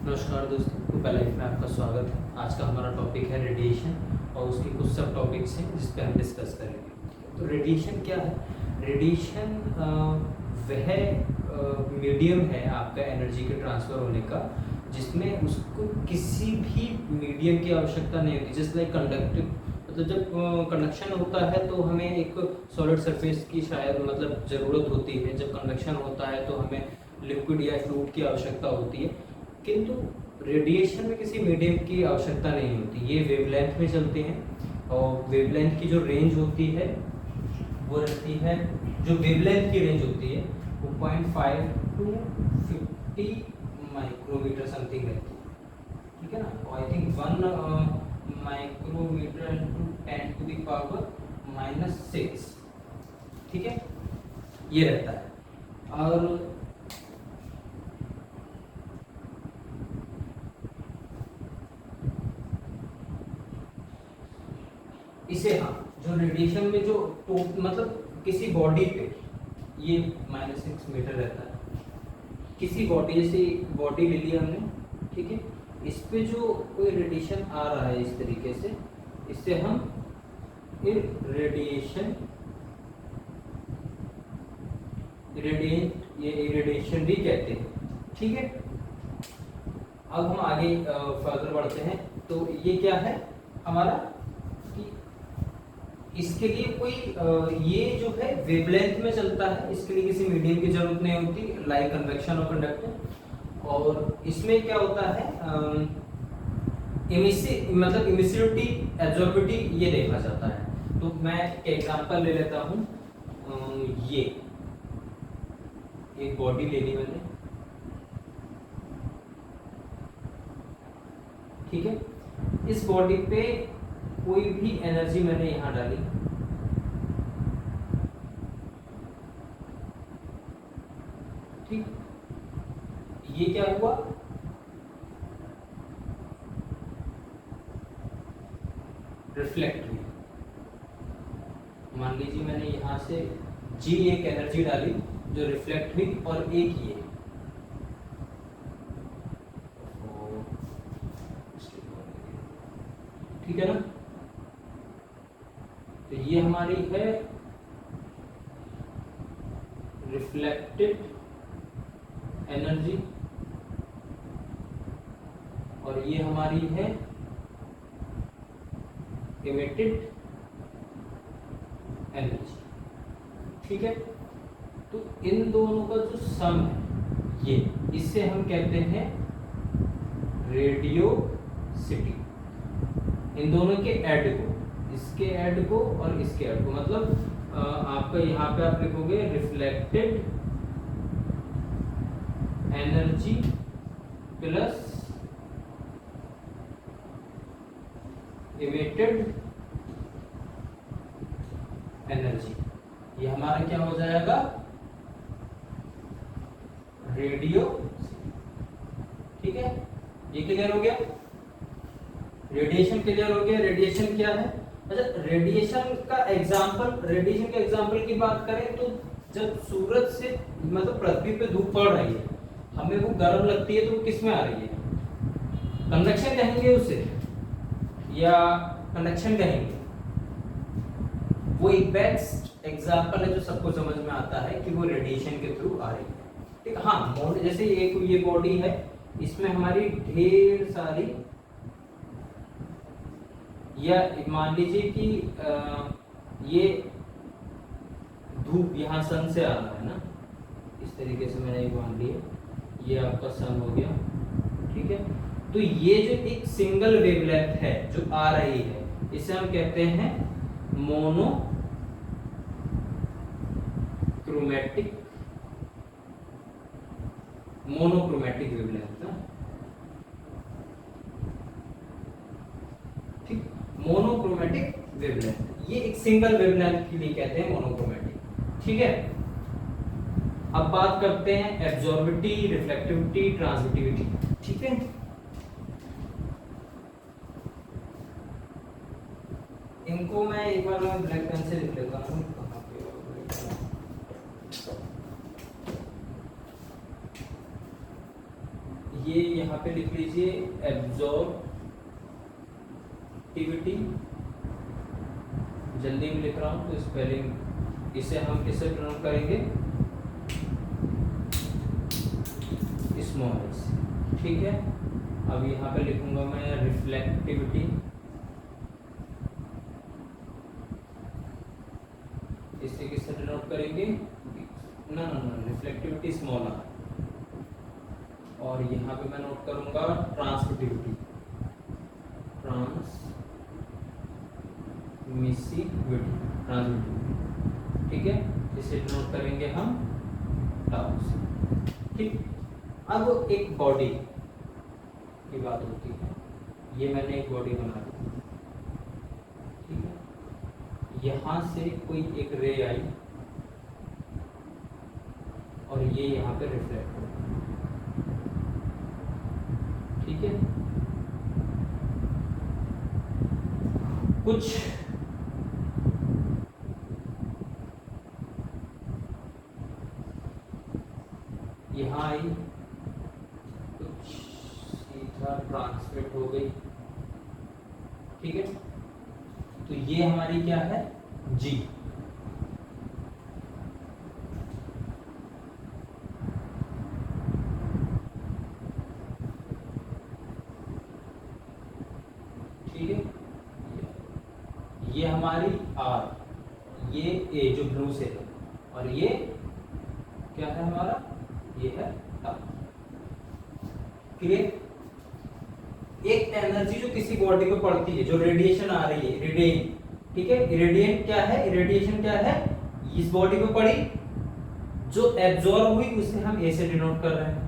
नमस्कार दोस्तों, कृपया लाइफ में आपका स्वागत है। आज का हमारा टॉपिक है रेडिएशन और उसके कुछ सब टॉपिक्स हैं जिस पे हम डिस्कस करेंगे। तो रेडिएशन क्या है? रेडिएशन वह मीडियम है आपका एनर्जी के ट्रांसफ़र होने का जिसमें उसको किसी भी मीडियम की आवश्यकता नहीं होती। जस्ट लाइक कंडक्टिव, मतलब जब कंडक्शन होता है तो हमें एक सॉलिड सरफेस की शायद मतलब ज़रूरत होती है। जब कंडक्शन होता है तो हमें लिक्विड या फ्लूइड की आवश्यकता होती है, किंतु रेडिएशन में किसी मीडियम की आवश्यकता नहीं होती। ये वेवलेंथ में चलते हैं और वेवलेंथ की जो रेंज होती है वो रहती है, जो वेवलेंथ की रेंज होती है वो 0.5 टू 50 माइक्रोमीटर समथिंग रहती है। ठीक है ना? I think 1 micrometre to 10 to the power -6। ठीक है, ये रहता है। और इसे जो रेडिएशन में जो मतलब किसी बॉडी पे ये -6 मीटर रहता है। किसी बॉडी, जैसे बॉडी ले लिया हमने, ठीक है, इस पे जो कोई रेडिएशन आ रहा है इस तरीके से, इससे हम रेडिएशन भी कहते हैं। ठीक है, अब हम आगे फर्दर बढ़ते हैं। तो ये क्या है हमारा कि इसके लिए कोई ये जो है वेवलेंथ में चलता है, इसके लिए किसी मीडियम की जरूरत नहीं होती, लाइक कन्वेक्शन और कंडक्टिंग। और इसमें क्या होता है, मतलब इमिसिविटी, एब्जॉर्बिविटी ये देखा जाता है। तो मैं एक एग्जांपल ले लेता हूँ। ये एक बॉडी ले ली मैंने, ठीक है। इस बॉडी पे कोई भी एनर्जी मैंने यहां डाली, ठीक, ये क्या हुआ, रिफ्लेक्ट हुई। मान लीजिए मैंने यहां से जी एक एनर्जी डाली जो रिफ्लेक्ट हुई, और एक ये, ठीक है ना। तो ये हमारी है रिफ्लेक्टेड एनर्जी और ये हमारी है इमिटेड एनर्जी। ठीक है, तो इन दोनों का जो सम है ये, इससे हम कहते हैं रेडियोसिटी। इन दोनों के ऐड को, इसके ऐड को और इसके ऐड को, मतलब आपका यहाँ पे आप लिखोगे reflected energy plus emitted energy. ये हमारा क्या हो जाएगा, रेडियो। ठीक है, ये क्लियर हो गया, रेडिएशन क्लियर हो गया। रेडिएशन क्या है? अच्छा, रेडिएशन का एग्जांपल, रेडिएशन के एग्जांपल की बात करें तो जब सूरज से मतलब पृथ्वी पे धूप पड़ रही है, हमें वो गर्म लगती है, तो वो किस में आ रही है? कंडक्शन कहेंगे उसे या कंडक्शन कहेंगे? वो एक बेस्ट एग्जांपल है जो सबको समझ में आता है कि वो रेडिएशन के थ्रू आ रही है। ठीक, हाँ, जैसे एक ये बॉडी है, इसमें हमारी ढेर सारी, या मान लीजिए कि ये धूप यहाँ सन से आ रहा है ना, इस तरीके से मैंने एक मान लिया, ये आपका सन हो गया। ठीक है, तो ये जो एक सिंगल वेवलेंथ है जो आ रही है, इसे हम कहते हैं मोनोक्रोमैटिक वेवलेंथ। ठीक, मोनोक्रोमैटिक वेवलेंथ, ये एक सिंगल वेवलेंथ के लिए कहते हैं मोनोक्रोमैटिक। ठीक है, अब बात करते हैं एब्जॉर्बिविटी, रिफ्लेक्टिविटी, ट्रांसमिटिविटी। ठीक है, इनको मैं एक बार ब्लैक पेन से लिख लेता हूँ। ये यहाँ पे लिख लीजिए एब्जॉर्बिविटी, जल्दी में लिख रहा हूँ तो स्पेलिंग, इसे हम किससे प्रोनाउंस करेंगे, स्मॉल एस, ठीक है। अब यहाँ पे लिखूंगा मैं रिफ्लेक्टिविटी, इसे किससे डिनोट करेंगे, ना रिफ्लेक्टिविटी स्मॉल आर, और यहाँ पे मैं नोट करूंगा ट्रांसमिटिविटी, ट्रांसमिटिविटी, ठीक है, इसे नोट करेंगे हम टाउ से, ठीक। अब एक बॉडी की बात होती है, ये मैंने एक बॉडी बना दी, ठीक है, यहां से कोई एक रे आई और ये यहाँ पे रिफ्लेक्ट हो, ठीक है। कुछ यहाँ आई, कुछ सीधा ट्रांसमिट हो गई, ठीक है। तो ये हमारी क्या है, जी, ठीक है। ये हमारी आर, ये ए जो ब्लू से है, और ये क्या है हमारा, ये है टाउ, क्लियर। एक एनर्जी जो किसी बॉडी पे पड़ती है, जो रेडिएशन आ रही है, इरेडिएंट, ठीक है, इरेडिएंट क्या है, इरेडिएशन क्या है, इस बॉडी पे पड़ी, जो एब्जॉर्ब हुई उसे हम ए से डिनोट कर रहे हैं,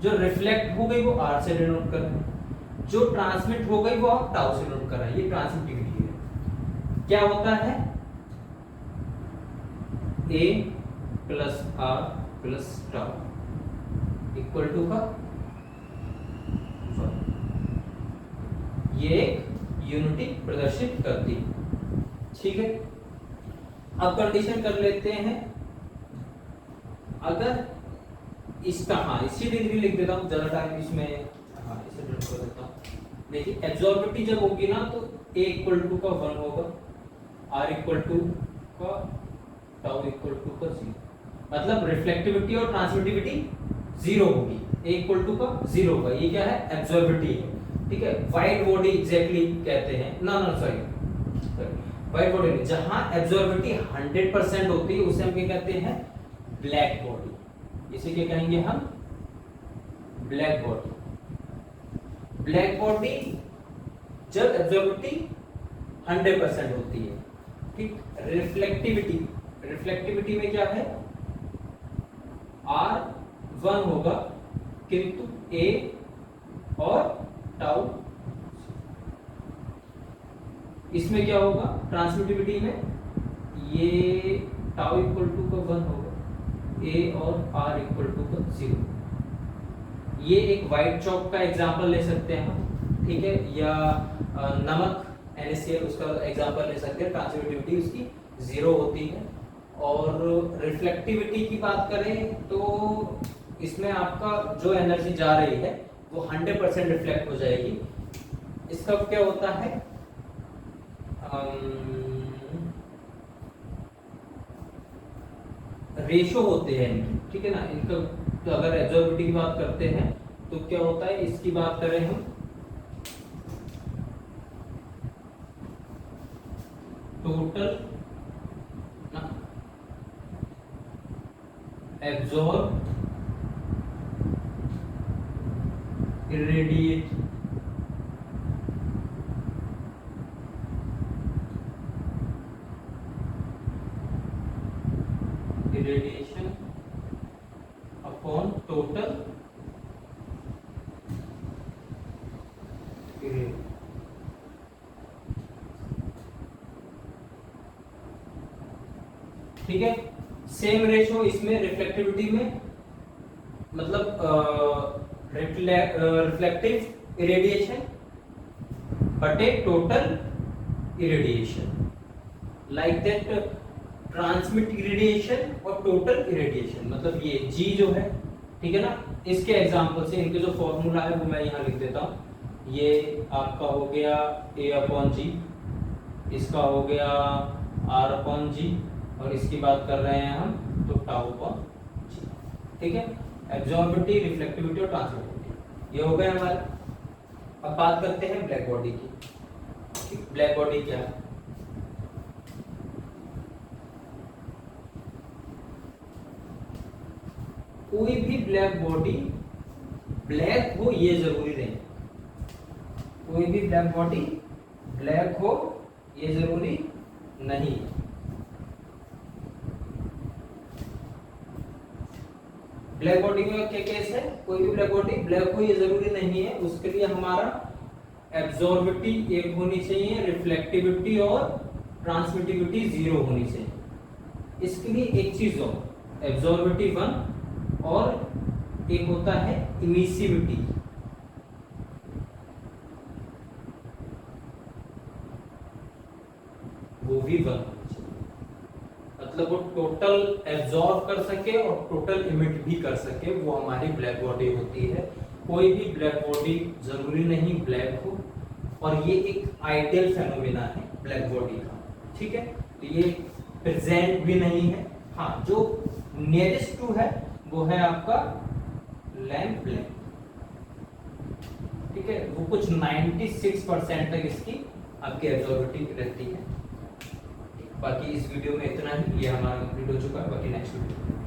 जो रिफ्लेक्ट हो गई वो आर से डिनोट कर रहे हैं, जो ट्रांसमिट हो गई वो हम टाउ से डिनोट कर रहे हैं, ये ट्रांसमिटिविटी है। क्या होता है, a plus r plus tau equal to का 1, ये एक यूनिटी प्रदर्शित करती है, ठीक है। अब कंडीशन कर लेते हैं, अगर इसका, हाँ इसी डिग्री लिख देता हूँ, ज्यादा टाइम इसमें, हाँ इसे ड्रॉ कर देता हूँ। देखिए एब्जॉर्बिविटी जब होगी ना तो ए इक्वल टू का 1 होगा, आर इक्वल टू का टाउ इक्वल टू का 0, मतलब रिफ्लेक्टिविटी और ट्रांसमिटिविटी 0 होगी, ए इक्वल टू का 0 होगा, ये क्या है, एब्जॉर्बिविटी है, ठीक है। व्हाइट बॉडी एग्जैक्टली कहते हैं, ना सॉरी व्हाइट बॉडी नहीं, जहां एब्जॉर्बिविटी 100% होती है उसे हम क्या कहते हैं, ब्लैक बॉडी, इसे क्या कहेंगे हम, ब्लैक बॉडी। ब्लैक बॉडी जब एब्जॉर्बिविटी 100% होती है, ठीक। रिफ्लेक्टिविटी, रिफ्लेक्टिविटी में क्या है, आर 1 होगा किंतु ए और टाउ, इसमें क्या होगा, ट्रांसमिटिविटी में ये टाउ इक्वल टू का 1 होगा, ए और आर इक्वल टू का 0। ये एक व्हाइट चॉक का एग्जांपल ले सकते हैं हम, ठीक है, या नमक NaCl उसका एग्जांपल ले सकते हैं, ट्रांसमिटिविटी उसकी 0 होती है। और रिफ्लेक्टिविटी की बात करें तो इसमें आपका जो एनर्जी जा रही है वो 100% रिफ्लेक्ट हो जाएगी। इसका क्या होता है, रेशो होते हैं इनकी, ठीक है ना, इनका। तो अगर एब्जॉर्बिविटी की बात करते हैं तो क्या होता है, इसकी बात करें हम, total absorb irradiate irradiation upon total irradiation, ठीक है। सेम रेशो इसमें रिफ्लेक्टिविटी में, मतलब रिफ्लेक्टिव इरेडिएशन बटे total irradiation, like that transmit irradiation और टोटल इरेडिएशन, मतलब ये जी जो है ठीक है ना। इसके एग्जांपल से इनके जो फॉर्मूला है वो मैं यहाँ लिख देता हूँ। ये आपका हो गया A/G, इसका हो गया R/G, और इसकी बात कर रहे हैं हम तो τ/G। ठीक है, एब्जॉर्बिविटी, रिफ्लेक्टिविटी और ट्रांसमिटिविटी ये हो गए हमारे। अब बात करते हैं ब्लैक बॉडी की। ब्लैक बॉडी क्या है? कोई भी ब्लैक बॉडी ब्लैक हो ये जरूरी नहीं। कोई भी ब्लैक बॉडी ब्लैक हो ये जरूरी नहीं। ब्लैक बॉडी में क्या केस है? कोई भी ब्लैक बॉडी ब्लैक हो ये जरूरी नहीं है। उसके लिए हमारा एब्जॉर्बिविटी 1 होनी चाहिए, रिफ्लेक्टिविटी और ट्रांसमिटिविटी 0 होनी चाहिए। इसके लिए एक चीज हो, एब्जॉर्बिविटी 1 और एक होता है इमिसिविटी। वो भी 1 होनी चाहिए, मतलब वो टोटल एब्जॉर्ब कर सके और टोटल इमिट भी कर सके, वो हमारी ब्लैक बॉडी होती है। कोई भी ब्लैक बॉडी जरूरी नहीं ब्लैक हो, और ये एक आइडियल फेनोमेना है ब्लैक बॉडी का। ठीक है, तो ये प्रेजेंट भी नहीं है। हाँ, जो नियरेस्ट टू है वो है आपका लैम्प ब्लैक। ठीक है, वो कुछ 96% तक इसकी आपकी एब्जॉर्बिविटी रहती है। बाकी इस वीडियो में इतना ही, ये हमारा कंप्लीट हो चुका है। बाकी नेक्स्ट वीडियो